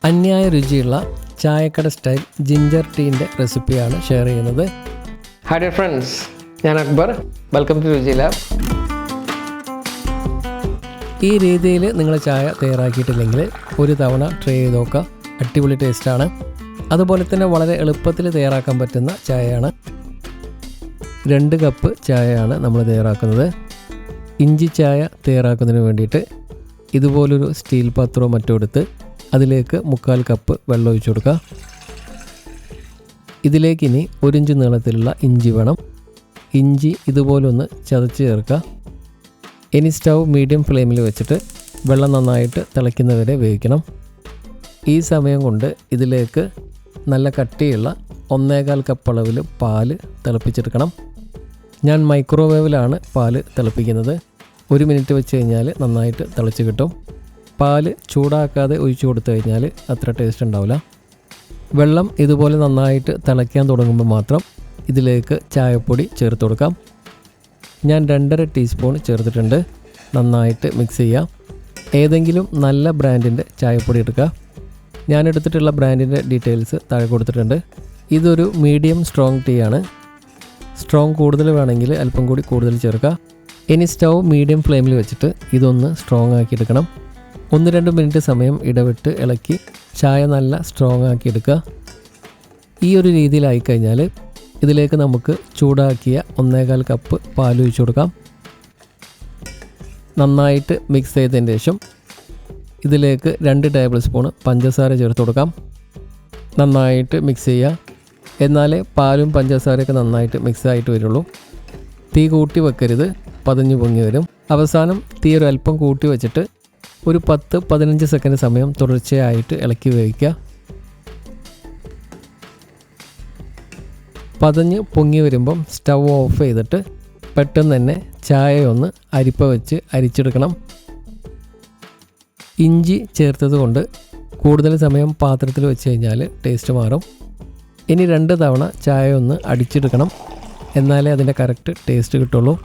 അന്യായ രുചിയുള്ള ചായക്കട സ്റ്റൈൽ ജിഞ്ചർ ടീൻ്റെ റെസിപ്പിയാണ് ഷെയർ ചെയ്യുന്നത്. ഹായ് ഡിയർ ഫ്രണ്ട്സ്, ഞാൻ അക്ബർ. വെൽക്കം ടു രുചി ലാബ്. ഈ രീതിയിൽ നിങ്ങൾ ചായ തയ്യാറാക്കിയിട്ടില്ലെങ്കിൽ ഒരു തവണ ട്രൈ ചെയ്ത് നോക്കുക. അടിപൊളി ടേസ്റ്റാണ്. അതുപോലെ തന്നെ വളരെ എളുപ്പത്തിൽ തയ്യാറാക്കാൻ പറ്റുന്ന ചായയാണ്. 2 കപ്പ് ചായയാണ് നമ്മൾ തയ്യാറാക്കുന്നത്. ഇഞ്ചി ചായ തയ്യാറാക്കുന്നതിന് വേണ്ടിയിട്ട് ഇതുപോലൊരു സ്റ്റീൽ പാത്രമോ മറ്റോ എടുത്ത് അതിലേക്ക് 3/4 കപ്പ് വെള്ളം ഒഴിച്ചു കൊടുക്കുക. ഇതിലേക്ക് ഇനി 1 ഇഞ്ച് നീളത്തിലുള്ള ഇഞ്ചി വേണം. ഇഞ്ചി ഇതുപോലെ ഒന്ന് ചതച്ച് ചേർക്കുക. ഇനി സ്റ്റൗ മീഡിയം ഫ്ലെയിമിൽ വെച്ചിട്ട് വെള്ളം നന്നായിട്ട് തിളയ്ക്കുന്നവരെ വേവിക്കണം. ഈ സമയം കൊണ്ട് ഇതിലേക്ക് നല്ല കട്ടിയുള്ള 1/4 കപ്പ് അളവിൽ പാല് തിളപ്പിച്ചെടുക്കണം. ഞാൻ മൈക്രോവേവിലാണ് പാല് തിളപ്പിക്കുന്നത്. 1 മിനിറ്റ് വെച്ച് കഴിഞ്ഞാൽ നന്നായിട്ട് തിളച്ച് കിട്ടും. പാല് ചൂടാക്കാതെ ഒഴിച്ചു കൊടുത്തു കഴിഞ്ഞാൽ അത്ര ടേസ്റ്റ് ഉണ്ടാവില്ല. വെള്ളം ഇതുപോലെ നന്നായിട്ട് തിളയ്ക്കാൻ തുടങ്ങുമ്പോൾ മാത്രം ഇതിലേക്ക് ചായപ്പൊടി ചേർത്ത് കൊടുക്കാം. ഞാൻ 2.5 ടീസ്പൂൺ ചേർത്തിട്ടുണ്ട്. നന്നായിട്ട് മിക്സ് ചെയ്യാം. ഏതെങ്കിലും നല്ല ബ്രാൻഡിൻ്റെ ചായപ്പൊടി എടുക്കുക. ഞാൻ എടുത്തിട്ടുള്ള ബ്രാൻഡിൻ്റെ ഡീറ്റെയിൽസ് താഴെ കൊടുത്തിട്ടുണ്ട്. ഇതൊരു മീഡിയം സ്ട്രോങ് ടീ ആണ്. സ്ട്രോങ് കൂടുതൽ വേണമെങ്കിൽ അല്പം കൂടി കൂടുതൽ ചേർക്കുക. ഇനി സ്റ്റൗ മീഡിയം ഫ്ലെയിമിൽ വെച്ചിട്ട് ഇതൊന്ന് സ്ട്രോങ് ആക്കി എടുക്കണം. 1-2 മിനിറ്റ് സമയം ഇടവിട്ട് ഇളക്കി ചായ നല്ല സ്ട്രോങ് ആക്കി എടുക്കുക. ഈ ഒരു രീതിയിലായിക്കഴിഞ്ഞാൽ ഇതിലേക്ക് നമുക്ക് ചൂടാക്കിയ 1/4 കപ്പ് പാൽ ഒഴിച്ചു കൊടുക്കാം. നന്നായിട്ട് മിക്സ് ചെയ്തതിന് ശേഷം ഇതിലേക്ക് 2 ടേബിൾ സ്പൂൺ പഞ്ചസാര ചേർത്ത് കൊടുക്കാം. നന്നായിട്ട് മിക്സ് ചെയ്യുക. എന്നാലേ പാലും പഞ്ചസാരയൊക്കെ നന്നായിട്ട് മിക്സ് ആയിട്ട് വരുള്ളൂ. തീ കൂട്ടി വെക്കരുത്, പതഞ്ഞു പൊങ്ങി വരും. അവസാനം തീ ഒരു അല്പം കൂട്ടി വെച്ചിട്ട് ഒരു 10-15 സെക്കൻഡ് സമയം തുടർച്ചയായിട്ട് ഇളക്കി വേവിക്കുക. പതഞ്ഞ് പൊങ്ങി വരുമ്പം സ്റ്റൗ ഓഫ് ചെയ്തിട്ട് പെട്ടെന്ന് തന്നെ ചായ ഒന്ന് അരിപ്പ വെച്ച് അരിച്ചെടുക്കണം. ഇഞ്ചി ചേർത്തത് കൊണ്ട് കൂടുതൽ സമയം പാത്രത്തിൽ വെച്ച് കഴിഞ്ഞാൽ ടേസ്റ്റ് മാറും. ഇനി 2 തവണ ചായ ഒന്ന് അടിച്ചെടുക്കണം. എന്നാലേ അതിൻ്റെ കറക്റ്റ് ടേസ്റ്റ് കിട്ടുള്ളൂ.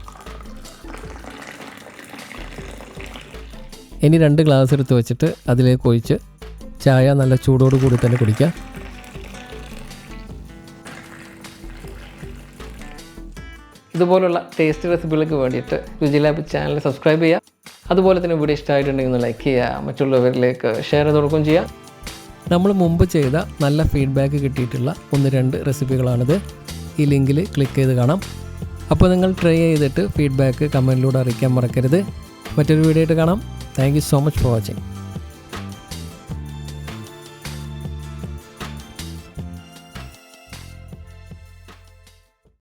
ഇനി 2 ഗ്ലാസ് എടുത്ത് വെച്ചിട്ട് അതിലേക്ക് ഒഴിച്ച് ചായ നല്ല ചൂടോട് കൂടി തന്നെ കുടിക്കുക. ഇതുപോലുള്ള ടേസ്റ്റ് റെസിപ്പികൾക്ക് വേണ്ടിയിട്ട് രുചി ലാബ് ചാനൽ സബ്സ്ക്രൈബ് ചെയ്യുക. അതുപോലെ തന്നെ വീഡിയോ ഇഷ്ടമായിട്ടുണ്ടെങ്കിൽ ഒന്ന് ലൈക്ക് ചെയ്യുക, മറ്റുള്ളവരിലേക്ക് ഷെയർ ചെയ്ത് കൊടുക്കുകയും ചെയ്യുക. നമ്മൾ മുമ്പ് ചെയ്ത നല്ല ഫീഡ്ബാക്ക് കിട്ടിയിട്ടുള്ള 1-2 റെസിപ്പികളാണിത്. ഈ ലിങ്കിൽ ക്ലിക്ക് ചെയ്ത് കാണാം. അപ്പോൾ നിങ്ങൾ ട്രൈ ചെയ്തിട്ട് ഫീഡ്ബാക്ക് കമൻറ്റിലൂടെ അറിയിക്കാൻ മറക്കരുത്. മറ്റൊരു വീഡിയോ ആയിട്ട് കാണാം. Thank you so much for watching.